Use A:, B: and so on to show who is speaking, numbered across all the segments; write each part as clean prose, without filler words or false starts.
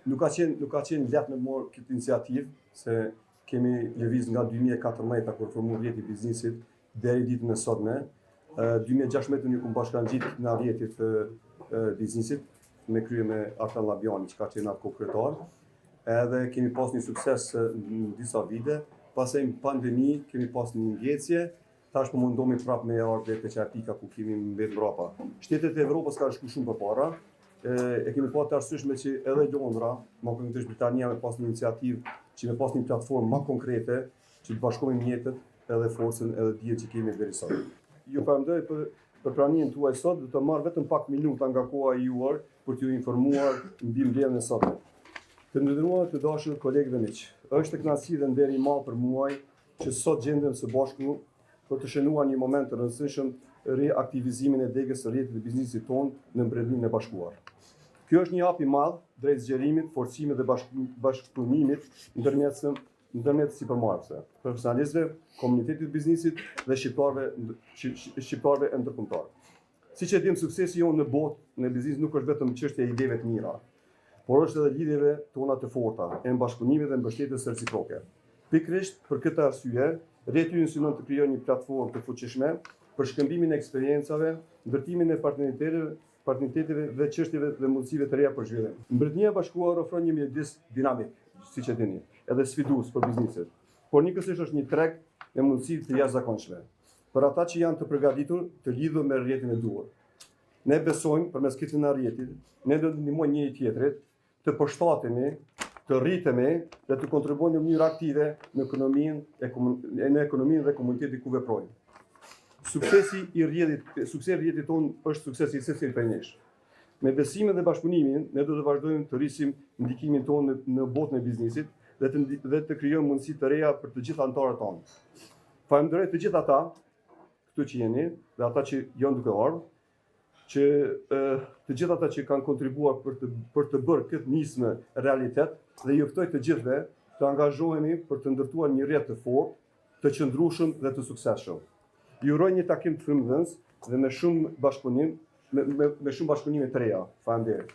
A: Nuk ka qenë lehtë me marrë këtë iniciativë, se kemi lëviz nga 2014 kur formu rrjeti i biznesit deri ditën e sotme. 2016 një kumë bashkangjit në rrjetit biznesit me krye me Artan Labjani, që ka qenë atë kryetar. Edhe kemi pas një sukses në disa vite, pastaj në pandemi kemi pas një ngjecje. Tash po mundohemi prapë me ardhe te çartika ku kemi mbet mbrapa. Shtetet e Evropës kanë shku shumë përpara. E kemi pa të arsyeshme që edhe Londra, më konkretisht Britania, me pas një iniciativë që me pas një platformë më konkrete që të bashkojmë mjetët edhe forcën edhe dijet që kemi deri sot. Ju falenderoj për pranimin tuaj sot, do të marr vetëm pak minuta nga koha juaj për t'ju informuar mbi mbledhjen e sotme. Të nderuar të dashur kolegë dhe miq, është kënaqësi dhe nder i madh për mua që sot gjendem së bashku për të shënuar një moment të rëndësishëm reaktivizimin e degës së rrjetit të biznesit tonë në Mbretërinë e Bashkuar. Kjo është një hap i madh drejt zgjerimit, forcimit dhe bashkëpunimit ndërmjet sipërmarrësve, profesionalistëve, komunitetit të biznesit dhe shqiptarëve e ndërkombëtar. Siç e dim, suksesi jonë në botë në biznes nuk është vetëm çështja e ideve të mira, por është edhe lidhjeve tona të forta, e bashkëpunimit dhe mbështetjes reciproke. Pikërisht për këtë arsye, rrjeti ynë synon të krijojë një platformë të fuqishme për shkëmbimin e eksperiencave, ndërtimin e partneriteteve dhe çështjeve dhe mundësive të reja për zhvillim. Mbretëria e Bashkuar ofron një mjedis dinamik, siç e dini, edhe sfidues për bizneset, por njëkohësisht është një treg me mundësi të jashtëzakonshme për ata që janë të përgatitur të lidhur me rrjetin e duhur. Ne besojmë përmes këtij rrjeti, ne do të ndihmojmë njëri tjetrit të përshtatemi, të rritemi dhe të kontribuojmë në mënyrë aktive në ekonominë dhe komunitetin ku veprojmë. Suksesi i rrjetit tonë është suksesi i secilit prej nesh. Me besimin dhe bashkëpunimin, ne do të vazhdojmë të rrisim ndikimin tonë në botën e biznesit dhe të krijojmë mundësi të reja për të gjithë anëtarët tonë. Falenderoj të gjithë ata këtu që jeni dhe ata që janë duke ardhur, që të gjithë ata që kanë kontribuar për të bërë këtë nismë realitet dhe ju ftoj të gjithëve të angazhohemi për të ndërtuar një rrjet të fortë, të qëndrueshëm dhe të suksesshëm. Ju uroj një takim të frymëdhënës dhe me shumë bashkëpunim, me shumë bashkëpunime të reja. Faleminderit.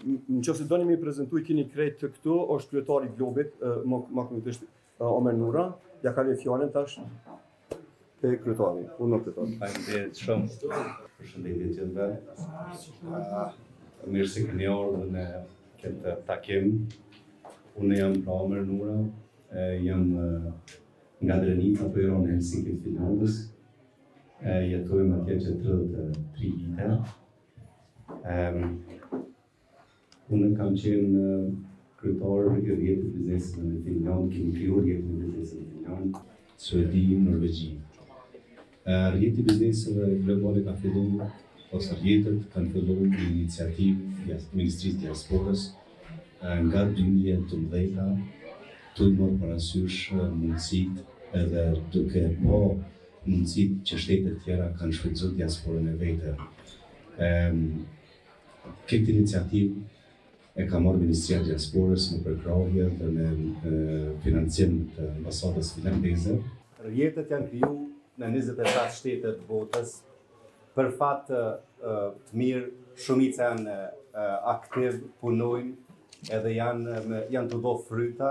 A: Nëse doni më prezantoj keni krejt këtu, është kryetari i Globit, më konkretisht Omer Nura. Ja kaloj fjalën tash te kryetari. Unë kryetari.
B: Faleminderit shumë. Përshëndetje të gjithëve. Mirë se keni ardhur në këtë takim. Unë jam Omer Nura, jam nga Drenica, po jam në Helsinki, Finlandës. Jetojmë atje që 33 vite. Unë kam qenë kryetar i rrjetit të biznesit në Finland, kemi krijuar rrjetin e biznesit në Finland, Suedi, Norvegji. Rrjeti i bizneseve globale ka filluar, ose rrjetet kanë filluar një iniciativë e Ministrisë së Diasporës nga 2018 të marrë parasysh mundësitë edhe duke pa mundësitë që shtetet tjera kanë shfrytzuar diasporën e vete. Këtë iniciativë e ka marrë Ministria e Diasporës në përkrahje dhe me financim të ambasadës finlandeze.
C: Rrjetet janë krijuar në 27 shtete të botës. Për fat të mirë, shumica janë aktiv, punojnë edhe janë të do fryta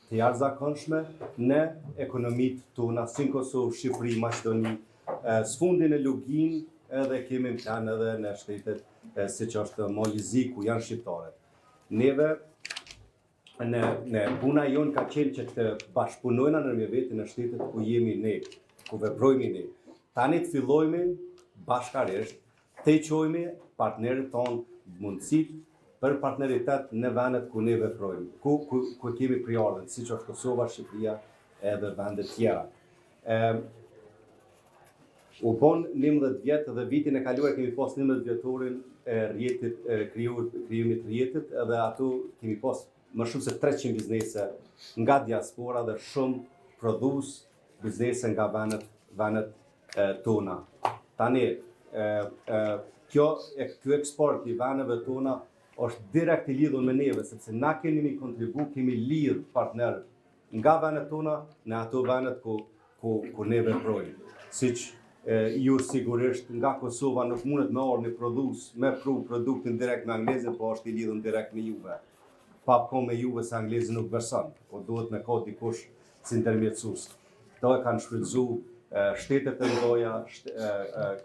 C: të jashtëzakonshme në ekonomitë tona, si në Kosovë, Shqipëri, Maqedoni, sfundin e Lugin, edhe kemi plan edhe në shtetet siç është Malizi, ku janë shqiptarët. Neve në puna jonë ka qenë që të bashkëpunojna ndërmjet vetë në shtetet ku jemi ne, ku veprojmë ne. Tani të fillojmë bashkarisht të çojmë partnerët tonë mundësitë për partneritet në vendet ku ne veprojmë, ku kemi priorën, siç është Kosova, Shqipëria edhe vende tjera. U bon 11 vjetë dhe vitin e kaluar kemi pas 11 vjetorin krijimit rrjetit edhe ato kemi pas më shumë se 300 biznese nga diaspora dhe shumë prodhues biznese nga vendet tona. Tani ky eksport i veneve tona është direkt i lidhur me neve, sepse na kemi kontribu, kemi lidh partner nga vendet tona në ato vendet ku ne veprojmë. Siç ju sigurisht nga Kosova nuk mundet me orë me pru produktin direkt me anglezën, po është i lidhur direkt me juve. Pa ko me juve se anglezi nuk beson, po duhet me ko dikush si intermjetësus. Këto e kanë shfrytzu shtetet e mdoja,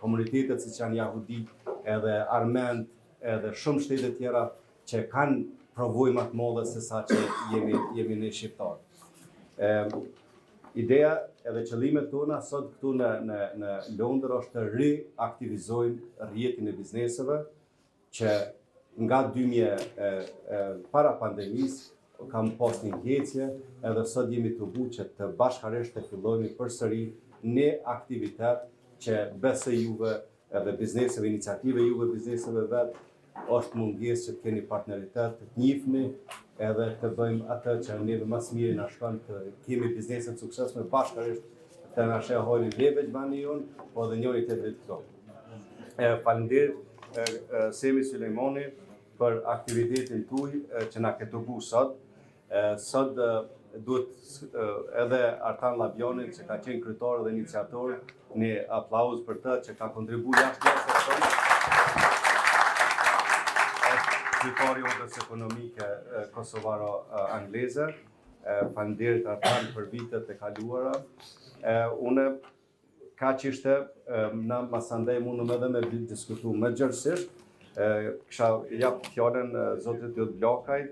C: komunitetet si që janë jahudi, edhe armend, edhe shumë shtetet tjera që kanë provojma të modhe se sa që jemi ne shqiptarë. Ideja edhe qëllimet tona sot këtu në Londër është të reaktivizojmë rrjetin e bizneseve që nga 2000 para pandemisë kam pas një ngjecje edhe sot jemi të bu që të bashkarisht të fillojmë përsëri një aktivitet që besë juve edhe bizneseve, iniciative juve bizneseve vetë është mungesë që të keni partneritet, të njihni edhe të bëjmë atë që neve mas mirë na shkon të kemi bizneset suksesshme bashkërisht të na shehojnë leve gjmani jonë, po edhe njëri tjetrit këto. Faleminderit Semi Sulejmani për aktivitetin tuaj që na ke tugu sot. Sot duhet edhe Artan Labjanin që ka qenë kryetar dhe iniciator, një aplauz për të që ka kontribuar jashtë tonë. Kryetari i Odës Ekonomike Kosovaro-Angleze. Faleminderit Artan për vitet e kaluara. Unë kaq ishte, na masandej mundëm edhe me diskutu më gjërësisht. Kisha jap fjalën zotit Jot Blakaj,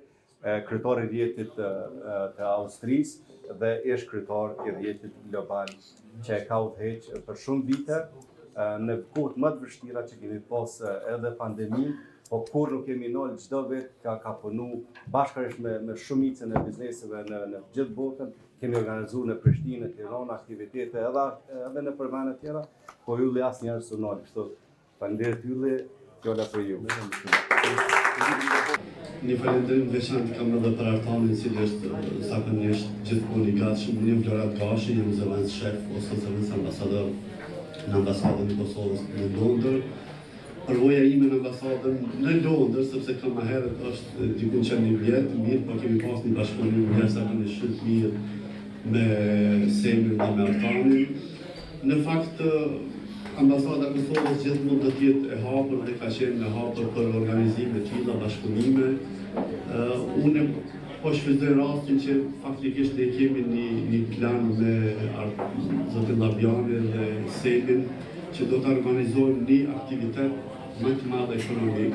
C: kryetari i rrjetit të Austrisë dhe ish kryetar i rrjetit global që ka udhëheq për shumë vite në kohët më të vështira që kemi pas edhe pandeminë. Po kur nuk kemi nolë çdo vit ka punu bashkërisht me shumicën e bizneseve në gjithë botën, kemi organizuar në Prishtinë, në Tiranë aktivitete edhe në përmane tjera, po ylli asnjëherë s'u nol. Kështu faleminderit ylli, fjola për ju.
D: Një falenderim veçantë kam edhe për Artanin, i cili është zakonisht gjithmonë i gatshëm. Një Florat Gashi, një zëvendës shef ose zëvendës ambasador në ambasadën e Kosovës në Londër. Përvoja ime në ambasadën në Londër, sepse kam më herët është dikun që një vjetë mirë, po kemi pas një bashkëpunim jashtëzakonisht shumë mirë me Semin dhe me Artanin. Në fakt, ambasada e Kosovës gjithmonë do të jetë e hapur dhe ka qenë e hapur për organizime të tilla, bashkëpunime. Unë po shfrytëzoj rastin që faktikisht ne kemi një plan me zotin Labjanin dhe Semin që do të organizojmë një aktivitet më të madh ekonomik.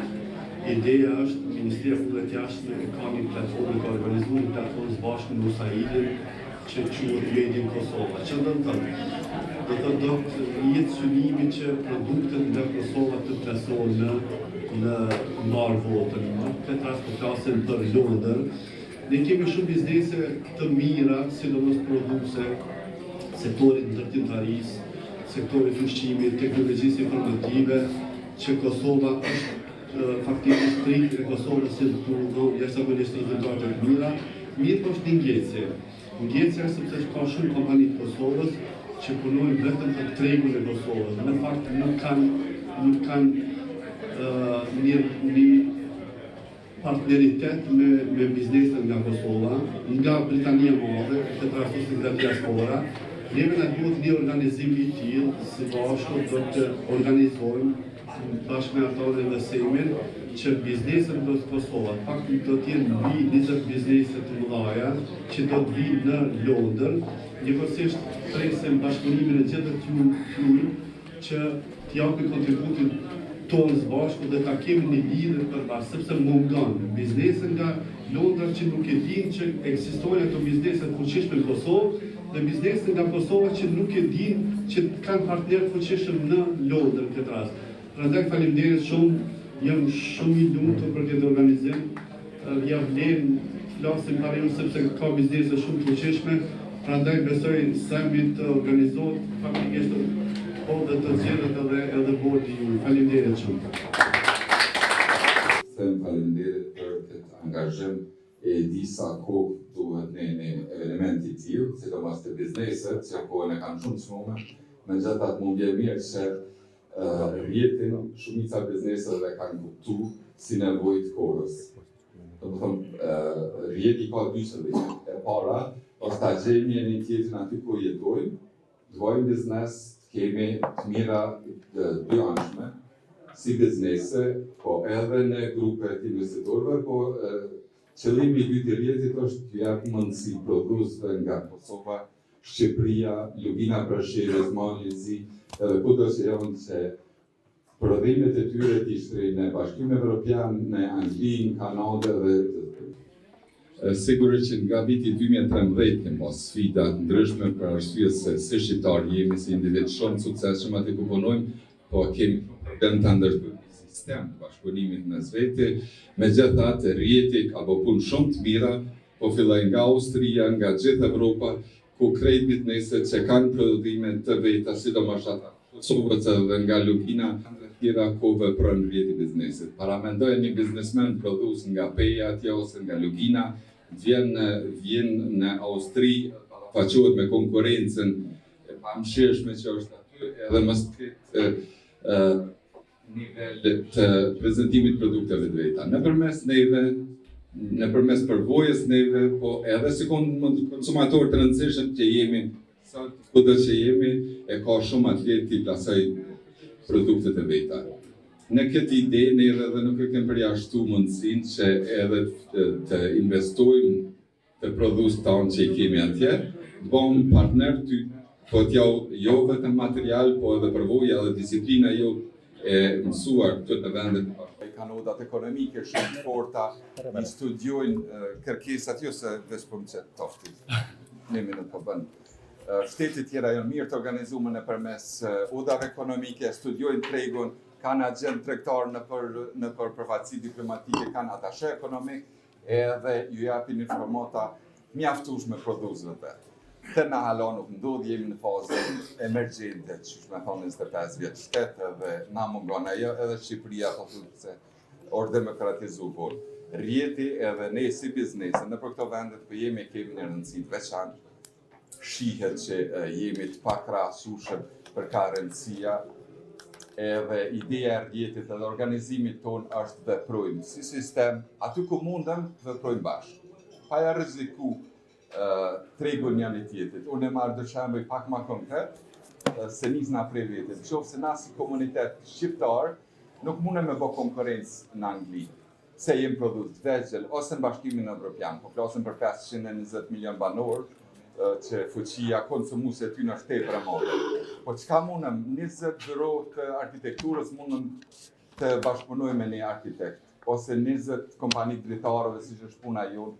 D: Ideja është Ministria e Punëve të Jashtme ka një platformë, ka organizuar një platformë bashkë me USAID-in që quhet Made in Kosova. Që do të thotë? Do të jetë synimi që produktet nga Kosova të plasohen në mbar botën. Në këtë rast po flasim për Londër. Ne kemi shumë biznese të mira, sidomos produse, sektorit ndërtimtarisë, sektorit ushqimit, teknologjisë informative, që Kosova është faktikisht trik e Kosovës si të punon jashtëzakonisht inventarë të mira, mirë po është një ngjecje. Ngjecja sepse ka shumë kompani të Kosovës që punojnë vetëm për tregun e Kosovës. Në fakt nuk kanë një partneritet me bizneset nga Kosova, nga Britania e Madhe, këtë rast nga diaspora. Neve na duhet një organizim i tillë, së bashku do të organizojmë bashkë me Artanin dhe Semin që bizneset do të Kosova. Fakti do të jenë mbi 20 biznese të mëdha që do të vinë në Londër. Njëkohësisht presim bashkëpunimin e gjithë të juaj që të japin kontributin tonë së bashku dhe ta kemi një lidhje përbashkë, sepse mungon biznese nga Londra që nuk e dinë që ekzistojnë ato biznese të fuqishme në Kosovë dhe biznese nga Kosova që nuk e dinë që kanë partnerë fuqishëm në Londër këtë rast. Prandaj faleminderit shumë, jam shumë i lumtur për këtë organizim. Ja vlen flasim para ju sepse ka biznese shumë të fuqishme, prandaj besoj Semi të organizohet faktikisht dhe të zgjedhët edhe bordi ju. Faleminderit shumë.
E: Them faleminderit për këtë angazhim e di sa kohë duhet në elementi të tillë, sidomos të bizneset, që kohën e kanë shumë të shmume, megjithatë mund vjen mirë që rrjetin shumica bizneseve kanë kuptuar si nevojë të kohës. Domethënë rrjeti ka dy qëllime. E para është ta gjejmë një tjetrin aty ku jetojmë, të bëjmë biznes, të kemi të mira të dy anshme, si biznese, po edhe në grupe të investitorëve, po qëllimi i dytë i rrjetit është të jap mundësi prodhuesve nga Kosova, Shqipëria, Lugina Prashëri, Malizi, edhe kudo që janë se prodhimet e tyre të shtrin në Bashkimin Evropian, në Angli, në Kanadë dhe sigurisht që nga viti 2013 kemi pas sfida të ndryshme për arsye se si shqiptar jemi si individ shumë suksesshëm aty ku punojmë, po kemi problem të ndërtuar sistem të bashkëpunimit mes vete, megjithatë rrjeti ka bërë punë shumë të mira, po filloi nga Austria, nga gjithë Evropa, ku krejt bizneset që kanë prodhime të veta, sidomos ata Kosovës dhe nga Lugina, tjera ku veprojnë rrjeti biznesit. Para mendoj një biznesmen prodhues nga Peja atje ose nga Lugina, vjen në Austri, faqohet me konkurrencën e pamshirshme që është aty, edhe mos ketë nivel të prezantimit produkteve të veta. Nëpërmes neve, nëpërmes përvojës neve, po edhe si konsumator të rëndësishëm që jemi sot, kudo që jemi, e ka shumë atlet të plasoj produktet e veta. Në këtë ide, ne edhe nuk e kemi përjashtu mundësinë që edhe të investojmë të produs tonë që i kemi atje, të bëjmë partner ty, po jo vetëm material, po edhe përvoja dhe disiplina jo e mësuar këtu në vendet.
F: Kanodat ekonomike shumë të forta, i studiojnë kërkesat jo se veç po më qëtë toftit. Një minut po bënë. Shtetet tjera janë mirë të organizuar nëpërmes udhave ekonomike, studiojnë tregun, kanë agent tregtar në përfaqësi diplomatike, kanë atashe ekonomik, edhe ju japin informata mjaftueshme prodhuesve vetë. Të na hala nuk ndodh, jemi në fazën emergjente, që me thonë 25 vjetë shtetë, dhe na mungon ajo, edhe Shqipëria po thotë se orë demokratizu vonë. Rrjeti edhe ne si biznese, në për këto vendet për jemi kemi një rëndësi të veçantë, shihet që jemi të pakrahasueshëm për ka rëndësia, edhe ideja e rrjetit edhe organizimit ton është të veprojmë si sistem, aty ku mundem veprojmë bashkë. Pa ja rreziku tregun janë i tjetrit. Unë e marrë dhe shembull pak më konkret, se nisna prej vetit. Qofse na si komunitet shqiptar nuk mundem me bë konkurrencë në Angli, se jem produkt vegjël, ose në Bashkimin Evropian, po flasim për 520 milion banor, që fuqia konsumuese ty në tepër e madhe. Po çka mundem 20 byro të arkitekturës mundem të bashkëpunoj me një arkitekt, ose 20 kompani dritarëve siç është puna jonë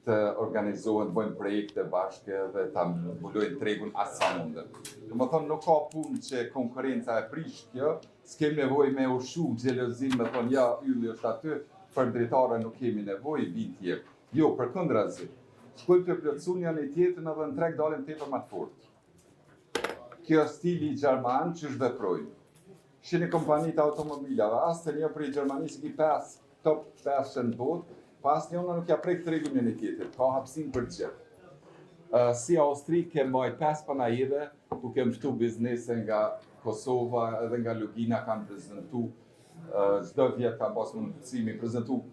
F: të organizohen, të bëjnë projekte bashkë dhe ta mbulojnë tregun as sa mundem. Domethënë nuk ka punë që konkurrenca e prish kjo, s'kem nevojë me ushu xhelozin me thonë ja ylli është aty, për dritarë nuk kemi nevojë vin tjerë. Jo, përkundrazi. Shkojmë të plotësun janë i tjetën edhe në treg dalim tepër më të fortë. Kjo stili i Gjerman që shveprojnë. Shini kompanitë automobilave, as të një prej Gjermanisë ki 5, top 5 në botë, pas një unë nuk ja prek tregun një tjetër, ka hapsin për gjithë. Si Austri kem baj 5 panajide, ku kem ftu biznese nga Kosova edhe nga Lugina kanë prezentu, çdo vjet kanë pas mundësimi prezentu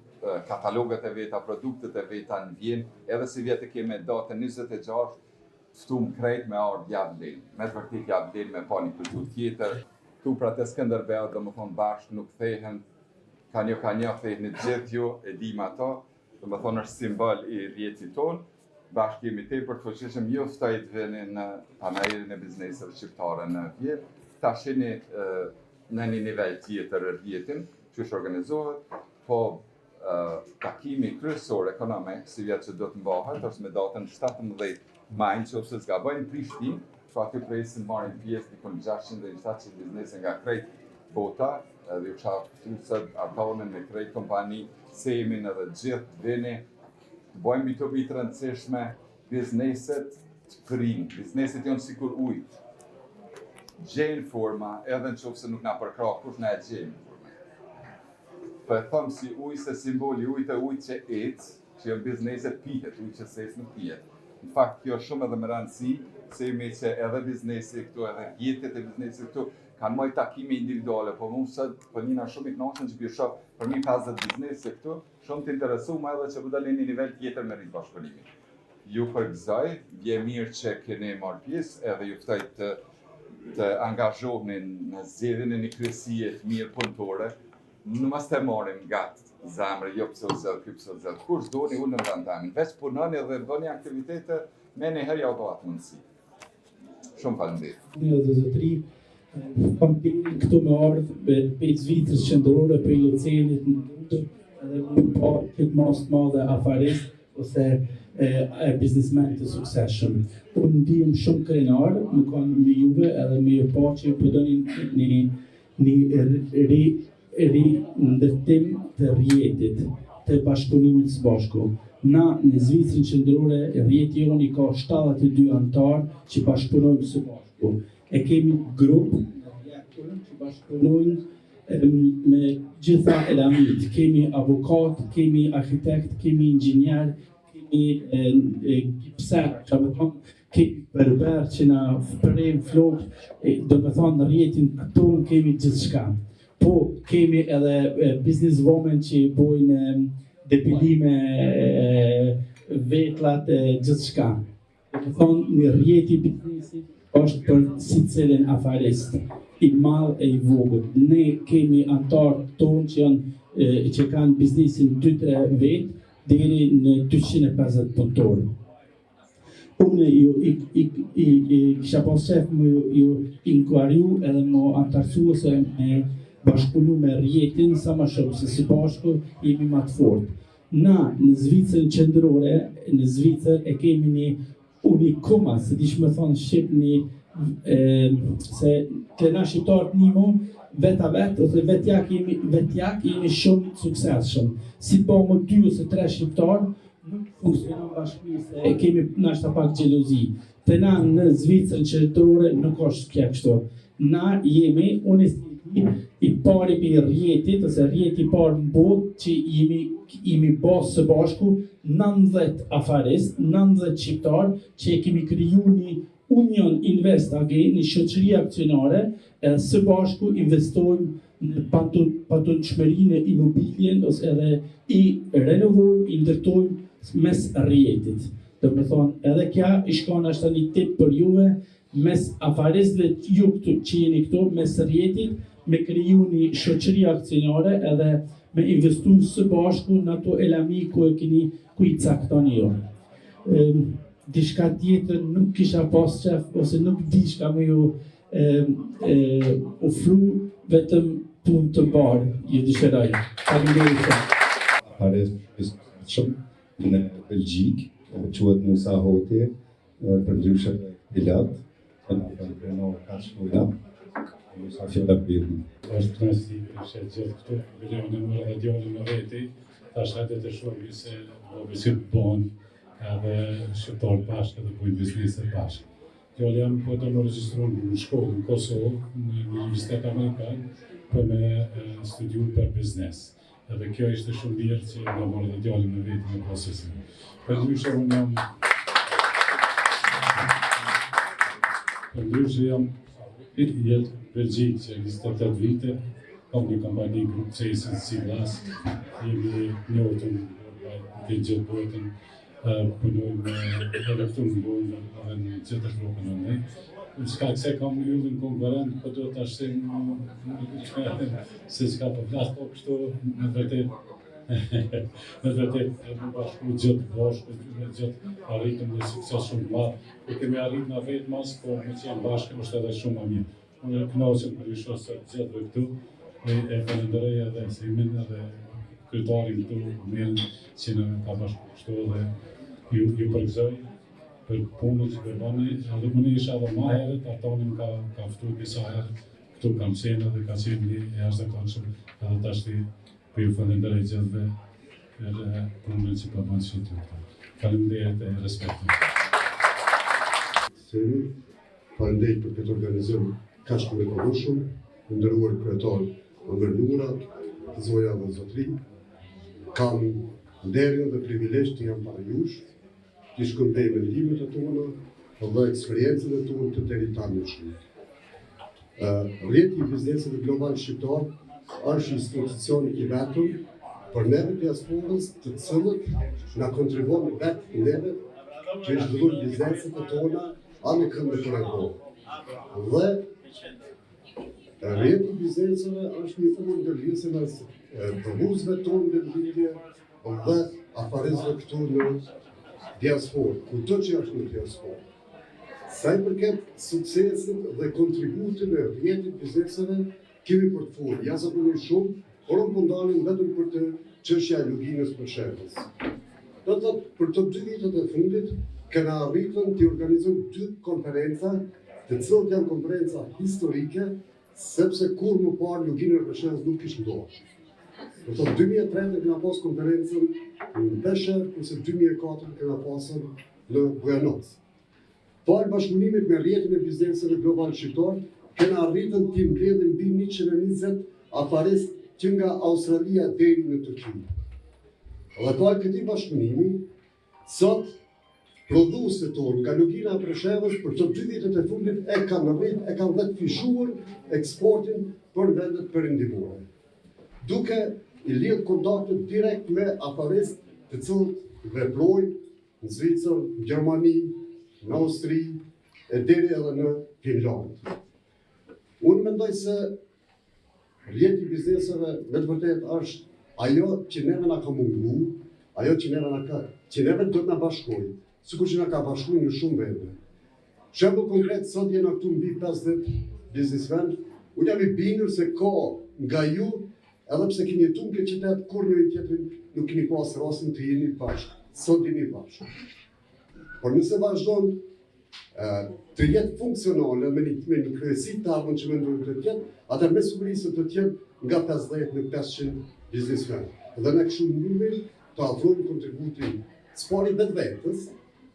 F: kataloget e veta, produktet e veta në Vjenë, edhe si vjetë kemi datën 26, ftum krejt me ardh Javlen. Me të vërtet Javlen me pa një kultur tjetër. Tu pra të Skënderbeu, do më thonë bashkë nuk thehen, ka një thehen të gjithë jo, e dim ato, do më thonë është simbol i rrjetit tonë, bashkë jemi tepër të fuqishëm, jo ftaj të veni në panajirin e bizneseve shqiptare në Vjenë, ta shini në një nivel tjetër rrjetin, që është organizohet, po takimi kryesor ekonomik, si vjetë që do të mbahet, është me datën 17 maj, që ose s'ga bëjnë Prishtinë, që aty presin marrin pjesë dikon 600-700 biznese nga krejt bota, edhe u qaftusët atonin me krejt kompani, semin edhe gjithë vini, të bëjmë B2B të rëndësishme, bizneset të prinë, bizneset janë sikur ujtë. Gjenë forma, edhe në qofë se nuk na përkra, kush na e gjenë. Po e thëmë si ujë se simboli ujtë e ujtë që ecë, që jo bizneset pihet, ujtë që ses nuk pihet. Në fakt, kjo shumë edhe më rëndësi, se me që edhe biznesi këtu, edhe rrjetet e biznesi këtu, kanë moj takime individuale, po mu sot, po njëna shumë i knaqën që bjë shoh për mi 50 biznesi këtu, shumë të interesu ma edhe që bëdalin një nivel tjetër me rritë bashkëpunimi. Ju përgëzaj, je mirë që keni marrë pjesë, edhe ju ftoj të të angazhohnin në zgjedhjen e një kryesie të mirë punëtore, nuk mos të marrim gat zemrë, jo pse u zell, ky pse u zell. Kush doni unë në ndamin. Veç punoni dhe bëni aktivitete, me një herë ja do atë mundësi. Shumë faleminderit.
G: Dhe zotëri, kam këtu me ardhë për Zvicrës qendrore, për Lucenit në Dutër, edhe më pa këtë mas të madhe afarist ose biznesmen të suksesshëm. Unë ndihem shumë krenar, më kanë me juve edhe me ju pa që ju përdoni një ndërtim të rjetit, të bashkëpunimit së bashku. Na në Zvicrën qendrore, rjeti joni ka 72 anëtar që bashkëpunojmë së bashku. E kemi grup që bashkëpunojnë me gjitha elamit. Kemi avokat, kemi architekt, kemi inxhinier, kemi gipser, kemi berber që na përrejnë flok, do me thonë në rjetin këton kemi gjithçka. Po kemi edhe businesswomen që bojnë depilime, vetlat, gjithçka. Do me thonë në rjeti biznesit është për secilin afarist, i madh e i vogël. Ne kemi antarë tonë që kanë biznesin 2-3 vetë, deri në 250 punëtorë. Unë kisha pas shef ju inkuariu edhe më antarësu ose me bashkëpunu me rjetin sa më shumë, se së bashku jemi më të fortë. Na në Zvicrën qendrore, në Zvicër e kemi një unikuma, se dish me thonë Shqip se të na shqiptarët nimo, veta vetë, ose vetjak jemi shumë suksesshëm. Si po më 2 ose 3 shqiptarë, nuk funksionon bashkëmi se kemi nashta pak xhelozi. Të na në Zvicrën qendrore nuk është kjo kështu. Na jemi i pari për rjetit, ose rjeti i parë në botë që jemi basë së bashku 90 afarist, 90 shqiptarë që e kemi kriju një Union Invest AG, një shoqëri aksionare, edhe së bashku investojmë në patundshmërinë e imobiljen ose edhe i renovojmë, i ndërtojmë mes rjetit. Do me thonë, edhe kja i shkon ashtë një tip për juve, mes afaristëve ju këtu që jeni këtu, mes rjetit, me kriju një shoqëri aksionare edhe me investu së bashku në ato elami ku i caktoni jo. Dishka tjetër nuk kisha pas qef, ose nuk di shka me ju ofru, vetëm punë të parë, ju dëshiroj. Faleminderit.
B: Afarist shumë në Belgjik, quhet Musa Hoti, për ndryshe Pilat, në Renault ka shkolla, Musa fjalla përgjithë.
H: Është nësi që gjithë këtu, bëllohën e mërë dhe djollën në veti, ta shatet e shumë se obisit bënë edhe shqiptarë bashkë edhe bujnë bizneset bashkë. Djollë jam po të më registruar në shkollë në Kosovë, në Universitet Amerikan, për me studiu për biznes. Edhe kjo ishte shumë mirë që nga mërë dhe djollën në veti në prosesin. Për ndryshe jam jetë Belgjik që 28 vite, kam një kompani grupë Cesin si glas, jemi njotën të gjithë botën, punojmë edhe këtu në bojnë edhe në gjithë rrugën e ne. Shkak se kam yllin konkurent, po do të ashtim se s'ka për flasë, po kështu në vërtet në bashku gjithë bashku, gjithë arritëm dhe sukses shumë madh. Po kemi arrit në vetë mas, po me qenë bashkë është edhe shumë më mirë. Unë e kënaqem për ju shoh se gjithëve këtu, e falenderoj edhe Simin edhe kryetarin këtu, Milën, që në ka bashku kështu dhe ju përgëzoj për punën që përbani, edhe më isha edhe ma herët, Artanin ka ftu disa herë, këtu kam qenë dhe ka qenë një jashtëzakonshëm, edhe tashti për ju falenderoj gjithëve për punën që përbani që të të. Faleminderit e respektim.
D: Faleminderit për këtë organizim kaq të mrekullueshëm, nderuar kryetar Ömer Nura, zoja dhe zotri. Kam nderin dhe privilegj të jam para jush, të shkëmbej mendimet e tona dhe eksperiencën e tonë të territorit shumë. Rrjeti i biznesit global shqiptar është institucion i vetëm për neve diasporës, të cilët na kontribuon vetë neve që i zhvillojmë bizneset e tona anë këmbë për e kohë. Dhe rrjeti i bizneseve është një formë ndërlidhje mes përvuzve tonë në lidhje dhe afarizve këtu në diasporë, kudo që është në diasporë. Sa i përket suksesit dhe kontributin e rrjetit bizneseve, kemi për të folur jashtëzakonisht shumë, por unë po ndalim vetëm për të çështja e logjinës për shembull. Do të thotë për të 2 vitet e fundit kena arritën të organizojmë 2 konferenca, të cilat janë konferenca historike, sepse kur më parë logjina për shembull nuk kishte ndodhur. Do të thotë 2003 kena pas konferencën në Peshër, kurse 2004 kena pasur në Buenos. Pas bashkëpunimit me rrjetin e bizneseve global shqiptar, kena arritën të mbledhim mbi 120 afaristë që nga Australia deri në Turqi. Dhe pa këtij bashkëpunimi, sot prodhuesit tonë nga logina e Preshevës për të 2 vitet e fundit e kanë vetë fishuar eksportin për vendet perëndimore, duke i lidhur kontaktet direkt me afaristë të cilët veprojnë në Zvicër, në Gjermani, në Austri, e deri edhe në Finland. Unë mendoj se rrjeti i bizneseve me të vërtetë është ajo që neve na ka mungu, ajo që neve do të na bashkojë, sikur që na ka bashkuar në shumë vende. Shembull konkret, sot jena këtu mbi 50 biznesmen, unë jam i bindur se ka nga ju, edhe pse keni jetuar në këtë qytet, kur njëri tjetrin nuk keni pas rastin të jeni bashkë. Sot jeni bashkë. Por nëse vazhdon të jetë funksionale me një kryesi të armën që mendojmë të tjetë, atër me sigurisë të tjetë nga 50 në 500 biznesmen. Dhe ne kështu mundemi të afrojmë kontributin spari vetë vetës,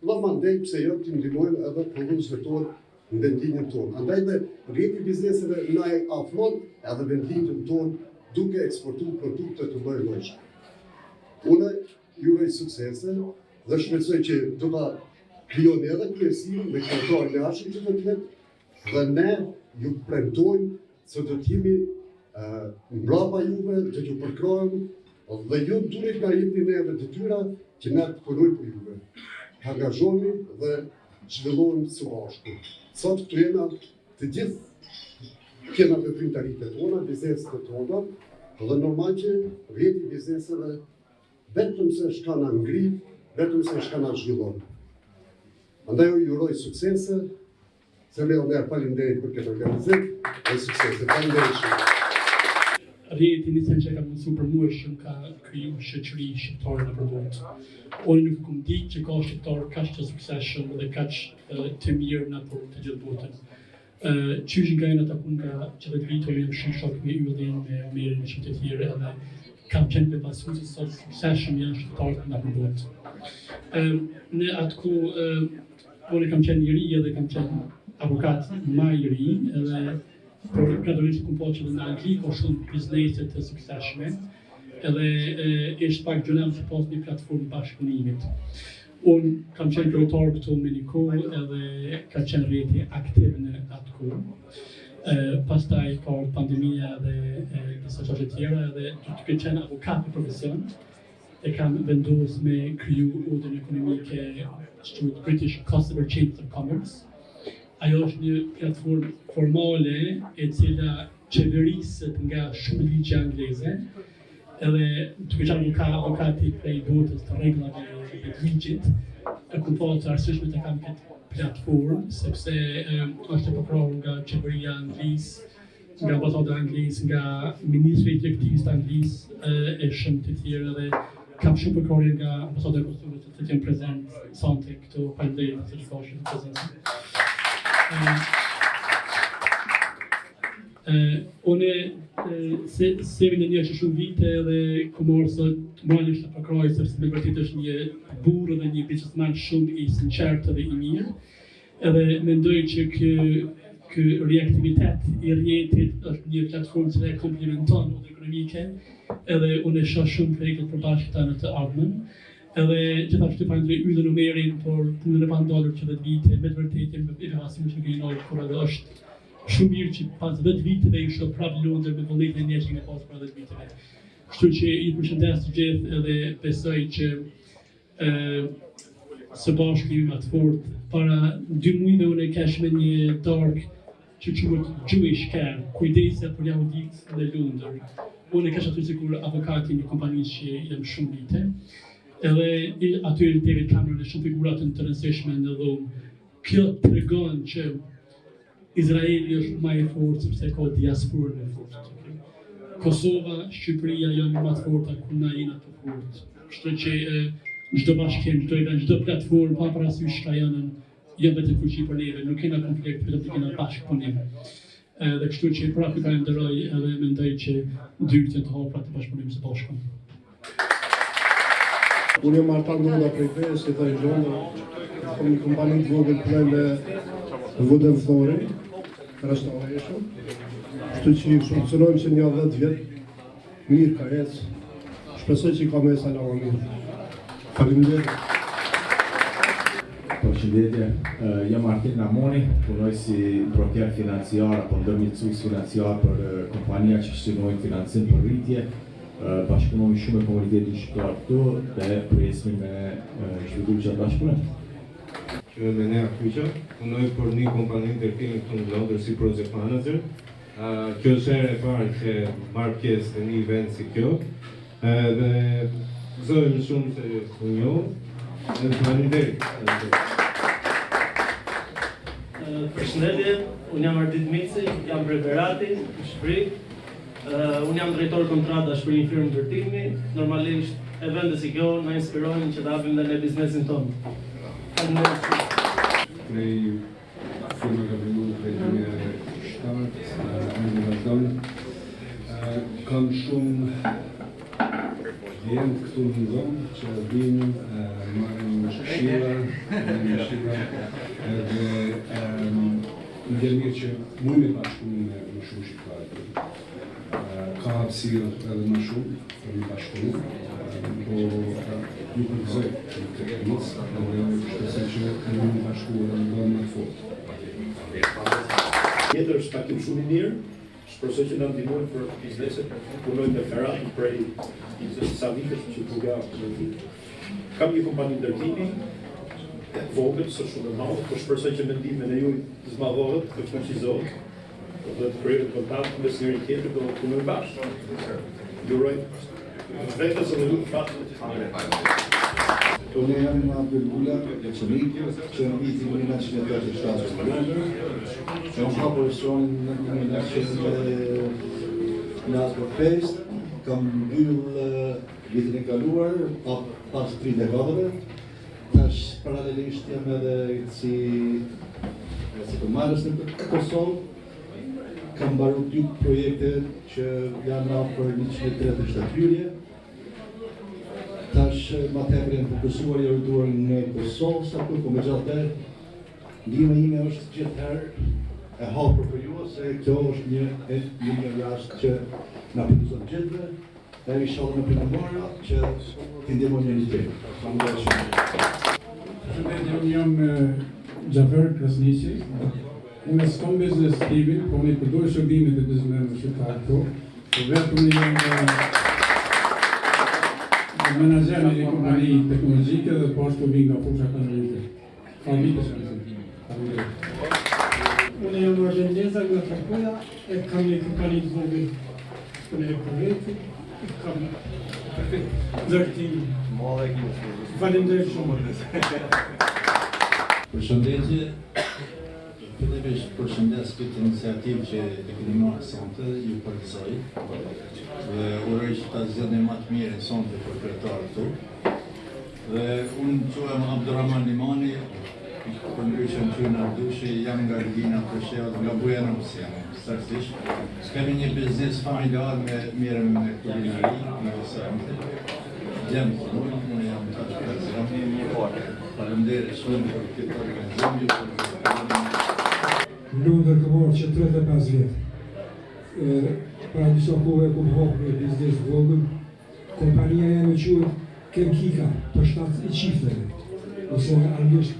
D: dhe mandej pse jo të ndihmojmë edhe prodhuesve tonë në vendinjën tonë. Andaj dhe rrjeti i bizneseve na e afron edhe vendinjën tonë duke eksportuar produkte të lloj-llojshme. Unë ju uroj suksese dhe shpresoj që do ta krijoni edhe kryesinë me kontrol në ashtë që do të jetë dhe ne ju premtojmë se do të jemi mbrapa juve, do t'ju përkrojmë dhe ju duhet nga jepni neve detyra që ne të punojmë për juve. Angazhohemi dhe zhvillohemi së bashku. Sot këtu jena të gjithë kena veprimtaritë tona, bizneset tona, dhe normal që rrjeti i bizneseve vetëm se shka na ngrit, vetëm se shka na zhvillon. Andaj ju uroj suksese, se me edhe faleminderit për këtë organizim dhe suksese. Faleminderit shumë.
G: Rrjeti nisën që ka mundësu për mua shumë ka kriju shoqëri shqiptare në përbot. Unë nuk kom ditë që ka shqiptarë kaq të suksesshëm dhe kaq të mirë në të gjithë botën. Qysh nga jena të pun nga që dhe të vitur jam shumë shok me Yllin, me Omerin, me shumë të tjere, edhe kam qenë për pasu se sot suksesshëm janë shqiptarët në përbot. Në atë ku, unë kam qenë i ri edhe kam qenë avokat ma i ri, edhe por gradualisht kom po që dhe në Angli ka shumë bizneset të suksesshme, edhe ishtë pak gjënem që pas një platformë bashkëpunimit. Unë kam qenë kryetar këtu me një kohë edhe ka qenë rrjeti aktiv në atë kohë. Pastaj ka pandemia dhe disa çështje tjera edhe duke qenë avokat në profesion, e kam vendosur me kriju udhën ekonomike që quhet British Customer Chamber of Commerce. Ajo është një platformë formale e cila qeveriset nga shumë ligje angleze, edhe duke qenë avokati prej botës të rregullave të ligjit, e kom pa të arsyeshme të kam këtë platformë, sepse është e përkrahur nga qeveria Anglisë, nga ambasadë Anglisë, nga ministri i drejtorisë të Anglisë e shumë të tjerë, dhe kam shumë përkrahje nga ambasadë e Kosovës të jenë prezent sonte këtu. Faleminderit që thoshin prezencën. Unë sevi në një që shumë vite dhe këmorë sot mojnë është të përkroj, sepse me vërtet është një burë dhe një biznesman shumë i sinqertë dhe i mirë. Edhe mendoj që kë reaktivitet i rrjetit është një platformë që e komplementon udhën ekonomike, edhe unë e shoh shumë projekte përbashkëta në të ardhmen. Edhe gjithashtu falenderoj Yllin Omerin për punën e pandalur që 10 vite, me të vërtetë jam i rrahasur që gjinoj kur edhe është shumë mirë që pas 10 viteve i shoh prapë Londër me vullnetin e njëjtë që pas para 10 viteve. Kështu që i përshëndes të gjithë edhe besoj që së bashku jemi më të fortë. Para 2 muajve unë kesh me një dark që quhet Jewish Care, kujdesja për jahudit dhe lundër. Unë kesh aty sikur avokati një kompani që jam shumë vite. Edhe aty David Cameron dhe shumë figura të rëndësishme në dhomë. Kjo tregon që Izraeli është më i fortë sepse ka diasporën e fortë. Kosova, Shqipëria janë më të forta kur na jena të fortë. Kështu që çdo bashkim, çdo event, çdo platformë pa parasysh ka janë vetëm fuqi për neve, nuk kena konflikt, vetëm të kena bashkëpunim. Dhe kështu që për Afrika e ndëroj edhe mendoj që dyrtën të hapura të bashkëpunimit së bashku.
I: Unë jam Artan Ndoda prej Fejës, si thaj Gjondo, kam një kompani të vogël punoj me Vodën Thori, Restoration. Kështu që funksionojmë që një 10 vjet, mirë ka ecë. Shpresoj që ka me salama mirë. Faleminderit.
J: Përshëndetje, jam Martin Namoni, punoj si broker financiar apo ndërmjetësues financiar për kompania që shënojnë financim për rritje. Bashkëpunojmë shumë me komunitetin shqiptar këtu dhe presim me zhvillim që bashkëpunim.
K: Quhet Enea Kyqa, punoj për një kompani ndërtimi këtu në Londër si project manager. Kjo është herë e parë që marr pjesë në një event si kjo. Dhe gëzohem shumë se u njoh. Faleminderit.
L: Përshëndetje, unë jam Ardit Mici, jam Breverati, Shqipëri. Unë jam drejtor kontratash për një firmë ndërtimi. Normalisht evente si kjo na inspirojnë që të hapim dhe ne biznesin tonë. Faleminderit.
K: Prej firma ka përmendur prej 2007, në vazhdon. Kam shumë klientë këtu në zonë që vinë, marrin shkëshilla, edhe në mirë që mund me bashkëpunim me shumë shqiptarë. Ka hapësirë edhe më shumë për një bashkëpunim, po nuk përgëzoj që në këtë mos, edhe shpresoj që mund me bashkëpunim edhe më më fortë.
M: Tjetër është takim shumë i mirë, shpresoj që na ndihmojnë për bizneset, punojmë me Ferrari prej sa vitesh që rruga kam një kompani ndërtimi, vogël, së shumë e madhe, por shpresoj që mendimin e juaj të zmadhohet, të fuqizohet, dhe të kryer kontakt mes njëri tjetrit dhe të punojmë bashkë. Ju uroj vetes edhe ju fatë.
N: Unë jam Abdul Gula, elektronik, që në vitin 1987 në Londër. Kam hapur restoranin në 1995, kam mbyll vitin e kaluar, pas 3 dekadave. Tash paralelisht jam edhe si përmarrës në Kosovë. Kam mbaruar 2 projekte që janë afër 137 hyrje. Tash ma tepër jam fokusuar i orientuar në Kosovë, sa kur po megjithatë ndihma ime është gjithherë e hapur për ju, se kjo është një rast që na përgjigjën gjithëve, dhe inshallah në përmbarë që t'i ndihmojmë njëri tjetrin. Faleminderit shumë.
H: Unë jam Gjafer Krasniqi. Unë s'kam biznes timin, po unë i përdoj shërbimet e biznesmenëve shqiptar këtu. Po vetëm jam menaxher në një kompani teknologjike dhe poshtë vi nga fusha ekonomike. Ka vite që në
G: Unë jam Arjen Leza nga Trakuja, e kam një kompani të vogël për elektronik, kam ndërtim. Faleminderit shumë.
N: Përshëndetje, fillimisht përshëndes këtë iniciativë që e keni marrë sonte, ju përgëzoj. Dhe uroj që ta zgjidhni më të mirë sonte për kryetarët këtu. Dhe unë quhem Abdurrahman Limani, përndryshe më quhen Ardushi, jam nga Lina Presheva, nga Bujanovës jam saktësisht. Kemi një biznes familjar me mirëm me kulinari, në restorante. Gjemë të unë jam të prezidentë. Faleminderit shumë për këtë organizim.
O: Lundër kam marrë që 35 vjet. Para disa kohë kam hapur një biznes vogël. Kompania jeme quhet Kenkika, për shtat i çifteve. Ose anglisht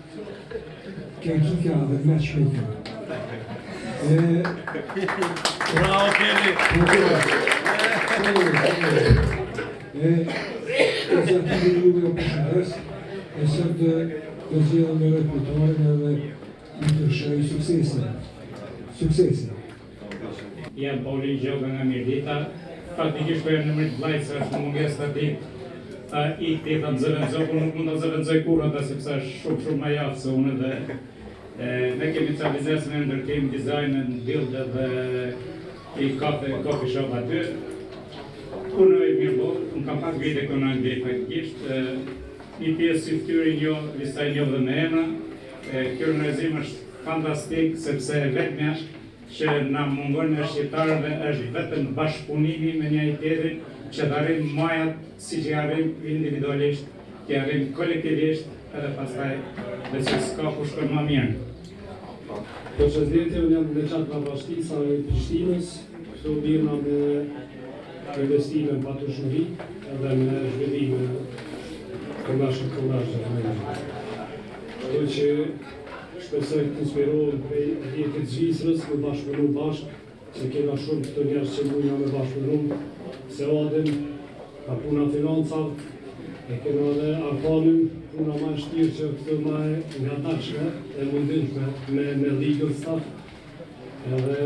O: Kenkika dhe Matchmaker.
L: Bravo Kelly!
O: Exatamente o meu personagem, exceto të zgjedhëm me rekrutarin edhe i të shoj suksese.
P: Jam Paulin Gjoga nga Mirdita. Faktikisht për në mërit vlajtë, se është munges të ditë i të të zëvendëzoj, por nuk mund të zëvendëzoj kurrë, sepse është shumë ma javë se unë dhe ne kemi ca biznes në ndërtim, dizajnën, build dhe i coffee shop aty. Punoj mirë bërë, unë kam pak vite kënë Angli faktikisht, një pjesë si ftyrin jo, vistaj një dhe me emra. Kjo organizim është fantastik, sepse vetëm jashtë që na mungon në shqiptarëve është vetëm bashkëpunimi me njëri tjetrin, që të arrim majat si që arrim individualisht, që arrim kolektivisht, edhe pastaj dhe që s'ka ku shkojnë ma mirë.
O: Presidenti, unë jam në qatë Bashkisa e Prishtinës, këto birna me investime në patushmëri edhe me zhvillime kollash. Kështu që shpesoj të inspirohen prej rjetit Zvicrës me bashkëpunu bashkë, se kena shumë këto njerës që mujna me bashkëpunu, se Adem ka puna financav, e kena dhe Arpanin, puna ma shtirë që këtë ma nga takshme e mundinshme me legal staff, edhe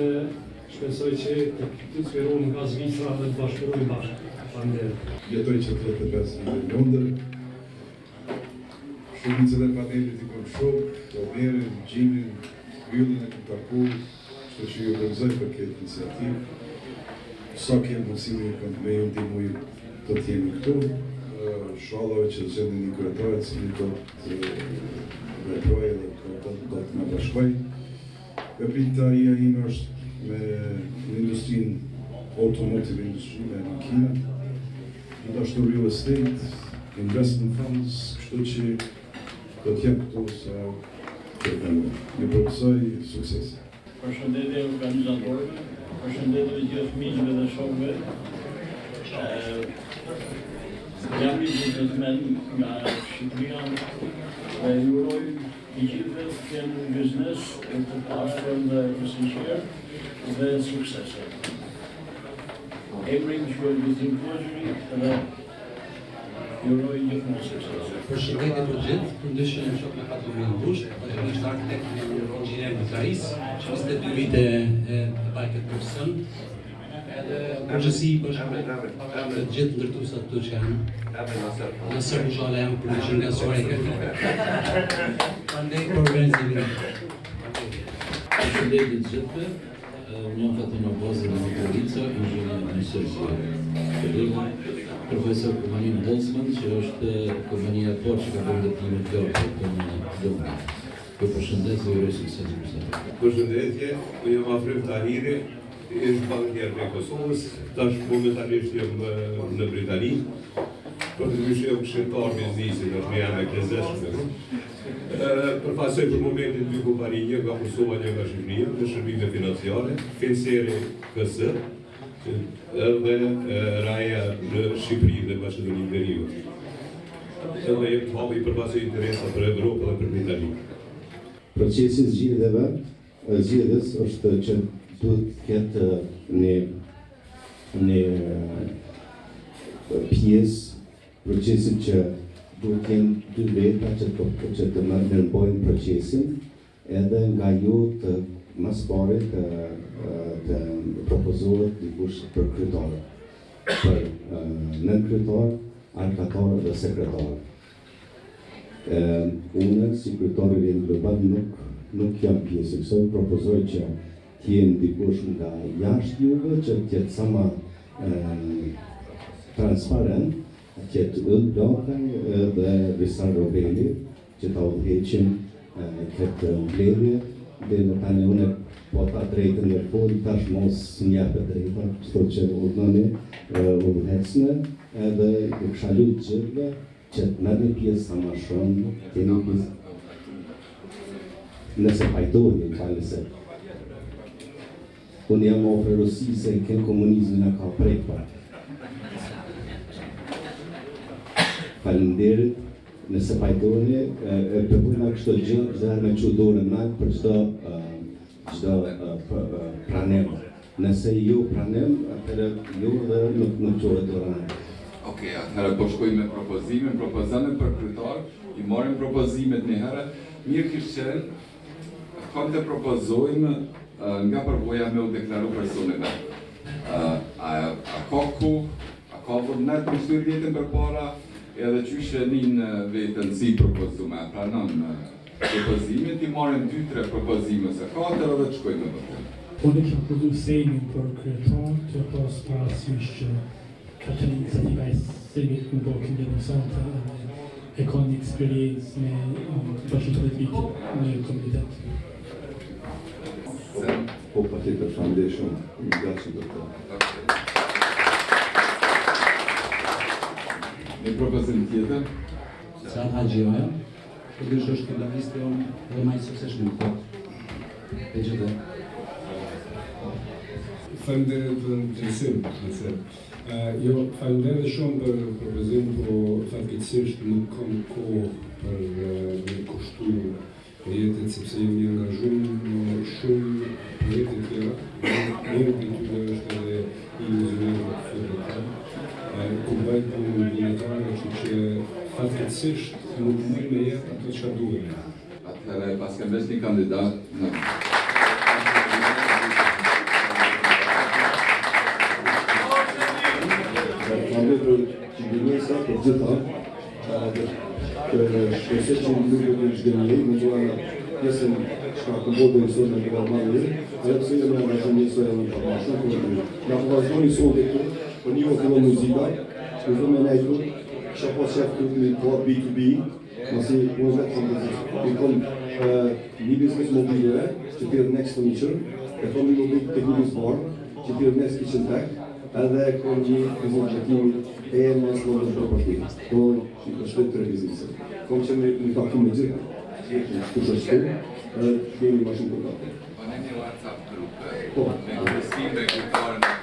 O: shpesoj që të inspirohen nga Zvicra dhe të bashkëpunu bashkë.
Q: Jetoj që 35 në Londër, shumicën e panelit i kom shok, Omerin, Gjimin, Yllin e kom taku, që ju organizoj për këtë iniciativë. Sa kemë mundësimi me ju ndimuj të t'jemi këtu, shalave që zhëndin një kërëtarët që një do të veproj dhe do të në bashkoj. Veprita ime është me industrinë automotive industry me në Kina, gjithashtu real estate, investment funds, kështu që do t'jem këtu sa të vendë. Një përësoj sukses.
M: Përshëndetje organizatorëve, përshëndetje gjithë miqve dhe shokëve. Jam një biznesmen nga Shqipëria dhe ju uroj i gjithëve të kenë një biznes të pastër dhe të sinqert dhe suksese. Emri më shkoj Gëzim Kuajri dhe ju uroj gjithmonë suksese.
R: Përshëndetje të gjithë, të ndryshën e shok me Fatulin Busht, është arkitekt në inxhinier në Klaris, 22 vite e baj këtë profesion. Edhe përgjësi përshëndetje të gjithë ndërtuesat këtu që janë. Nësër Bujale jam për në nga Suarek. Pandej për organizimin.
S: Përshëndetje të gjithëve, unë jam Fatima Bozi nga Mitrovica, inxhinier në Shqipëri. Profesor Komanin Bolsman, që është kompania por që ka bërë ndërtimin Florë të në Londër. Për përshëndetje dhe uroj sukses për sot.
T: Përshëndetje, unë jam Afrim Tahiri, ish bankier në Kosovës, tash momentalisht jam në Britani. Përgjithësisht jam këshilltar biznesi, është më jam e klezeshme. Përfaqësoj për momentin dy kompani, një nga Kosova, një nga Shqipëria, në shërbime financiare, Finseri KS, dhe Raja në Shqipëri dhe Maqedoninë Veriut. Edhe jem të hapi përpasoj interesa për Evropë dhe për Britani.
B: Procesi zgjedhjes është që duhet të ketë një pjesë procesit që duhet të jenë dy veta që të ndërmbojnë procesin, edhe nga ju të mas pare të propozohet dikush për kryetar, për nën-kryetar, anëtar dhe sekretar. Unë, si kryetar i Vendit Global, nuk jam pjesë, kësaj propozoj që t'jenë dikush nga jashtë juve, që t'jetë sa ma transparent, t'jetë Ylblakaj dhe Visar Robeli, që ta udhëheqin këtë mbledhje, dhe në tani une po ta drejtën në fund, tash mos njepë drejta, kështu që udhëhecne, edhe ju kësha lutë gjithve që të merrni pjesë sa ma shumë, t'jeni pjesë. Nëse pajtoheni, falëse. Unë jam ofrerosi se kënë komunizmin e ka prejtë pak. Falenderit, nëse pajtoheni, përpuna kështë gjë, çdo herë me që dorën nalë për çdo pranem. Nëse ju pranem, atëherë ju dhe nuk qohet dorën nalë.
E: Okej, atëherë po shkoj me propozimin për kryetar,
F: I marrim propozimet një herë, mirë kishtë qenë, kam të propozojmë nga përvoja me u deklaru personeve. A ka kohë, a ka vullnet për shtu rjetin për para, edhe qyshe një vetën si propozume, pranon propozimin, ti marrim 2-3 propozime se 4 edhe të shkojmë në votën.
G: Unë kisha përdu sejmin për kryetar, që pas parasysh që ka qenë iniciativa e sejmit ku bo këndë mësante e ka një eksperiencë me bashkëtërit vite në komunitet.
Q: Po patjetër Foundation, një gatshëm për të.
F: Një propozim tjetër?
S: Sa Hagjoja, përgjësh është këndaviste onë dhe majtë sukseshme në këtë. E gjithë.
K: Faleminderit për ndërsim, jo, faleminderit shumë për propozim, po fatkeqësisht nuk kam kohë për me kushtu projektet sepse jemi i angazhuar në shumë projekte të tjera. Një nga tyre është edhe iluzionimi fotografik. Ku bëj punë vullnetare, kështu që fatkeqësisht nuk mund me jetë ato çka duhet.
F: Atëherë pas kem vesh një kandidat në
Q: Për qytetarët për gjitha, shpresoj që nuk do të zhgënjej, mundohen pjesën që ka këmbodë në sonë në guvernamentin, edhe pse jemi angazhuar në sojën e pamashëm, por na vazhdoni sot këtu, për një fillon muzika, që do më nejtu, që pas shef këtu në klub B2B, masi unë vetëm i kom një biznes mobilje, që thirrët Next Furniture, e kom një mobil teknikës bar, që thirrët Next Kitchen Tech, edhe kom një prezentimi e mes në property, do që të shtet të revizisë. Kom që në takim me gjithë, që të shtet, edhe kemi ma shumë kontakte.
F: Po, në një WhatsApp grupe, me kërësim dhe këtarën